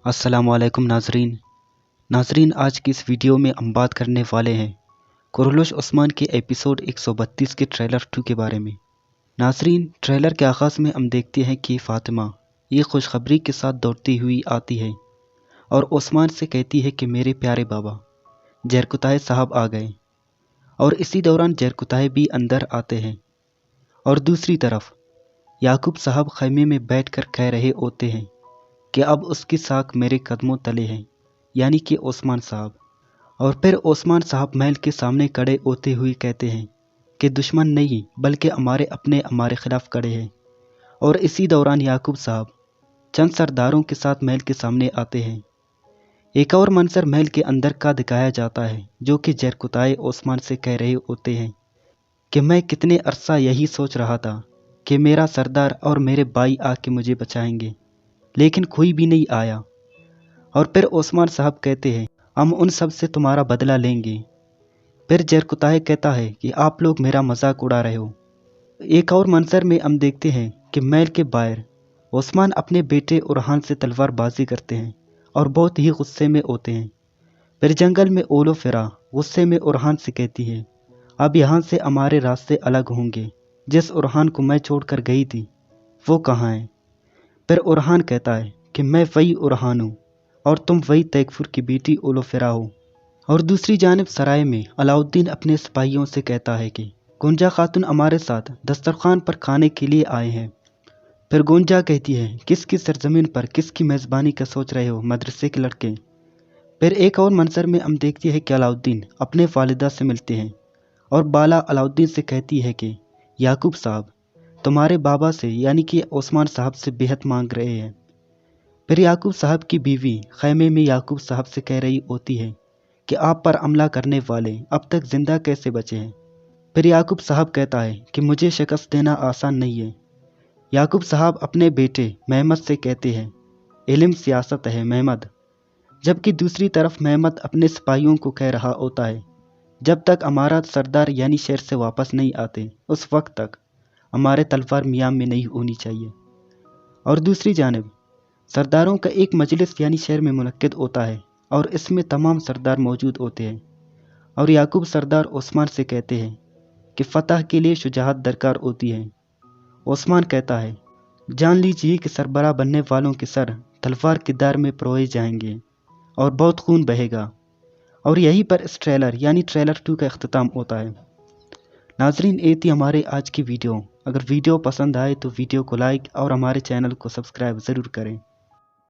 अस्सलामुअलैकुम नाजरीन आज की इस वीडियो में हम बात करने वाले हैं कुरलुश उस्मान के एपिसोड 132 के ट्रेलर 2 के बारे में। नाजरीन, ट्रेलर के आगाज़ में हम देखते हैं कि फातिमा ये खुशखबरी के साथ दौड़ती हुई आती है और उस्मान से कहती है कि मेरे प्यारे बाबा जरकुताय साहब आ गए। और इसी दौरान जरकुताय भी अंदर आते हैं और दूसरी तरफ याकूब साहब खैमे में बैठकर कह रहे होते हैं कि अब उसकी साख मेरे कदमों तले है, यानी कि उस्मान साहब। और फिर उस्मान साहब महल के सामने खड़े होते हुए कहते हैं कि दुश्मन नहीं बल्कि हमारे खिलाफ खड़े हैं। और इसी दौरान याकूब साहब चंद सरदारों के साथ महल के सामने आते हैं। एक और मंजर महल के अंदर का दिखाया जाता है, जो कि जरकुताय उस्मान से कह रहे होते हैं कि मैं कितने अरसा यही सोच रहा था कि मेरा सरदार और मेरे भाई आके मुझे बचाएंगे, लेकिन कोई भी नहीं आया। और फिर उस्मान साहब कहते हैं हम उन सब से तुम्हारा बदला लेंगे। फिर जरकुताय कहता है कि आप लोग मेरा मजाक उड़ा रहे हो। एक और मंजर में हम देखते हैं कि महल के बाहर उस्मान अपने बेटे उरहान से तलवारबाजी करते हैं और बहुत ही गुस्से में होते हैं। फिर जंगल में ओलो फिरा गुस्से में उरहान से कहती है अब यहाँ से हमारे रास्ते अलग होंगे। जिस उरहान को मैं छोड़कर गई थी वो कहाँ है? फिर उरहान कहता है कि मैं वही उरहान हूँ और तुम वही तैकफुर की बेटी ओलोफेरा हो। और दूसरी जानिब सराय में अलाउद्दीन अपने सिपाहियों से कहता है कि गुंजा खातून हमारे साथ दस्तरखान पर खाने के लिए आए हैं। फिर गुंजा कहती है किसकी सरजमीन पर किसकी मेज़बानी का सोच रहे हो मदरसे के लड़के। फिर एक और मंजर में हम देखते हैं कि अलाउद्दीन अपने वालिदा से मिलते हैं और बाला अलाउद्दीन से कहती है कि याकूब साहब तुम्हारे बाबा से यानी कि उस्मान साहब से बेहद मांग रहे हैं। फिर याकूब साहब की बीवी खैमे में याकूब साहब से कह रही होती है कि आप पर हमला करने वाले अब तक जिंदा कैसे बचे हैं। फिर याकूब साहब कहता है कि मुझे शिकस्त देना आसान नहीं है। याकूब साहब अपने बेटे महमद से कहते हैं इल्म सियासत है महमद। जबकि दूसरी तरफ महमद अपने सिपाहियों को कह रहा होता है जब तक हमारा सरदार यानी शहर से वापस नहीं आते उस वक्त तक हमारे तलवार मियाँ में नहीं होनी चाहिए। और दूसरी जानिब सरदारों का एक मजलिस यानी शहर में मुनक्किद होता है और इसमें तमाम सरदार मौजूद होते हैं। और याकूब सरदार उस्मान से कहते हैं कि फतह के लिए शुजाअत दरकार होती है। उस्मान कहता है जान लीजिए कि सरबराह बनने वालों के सर तलवार की धार में परोए जाएंगे और बहुत खून बहेगा। और यहीं पर इस ट्रेलर यानी ट्रेलर 2 का अख्तिताम होता है। नाजरीन, ये थी हमारे आज की वीडियो। अगर वीडियो पसंद आए तो वीडियो को लाइक और हमारे चैनल को सब्सक्राइब ज़रूर करें।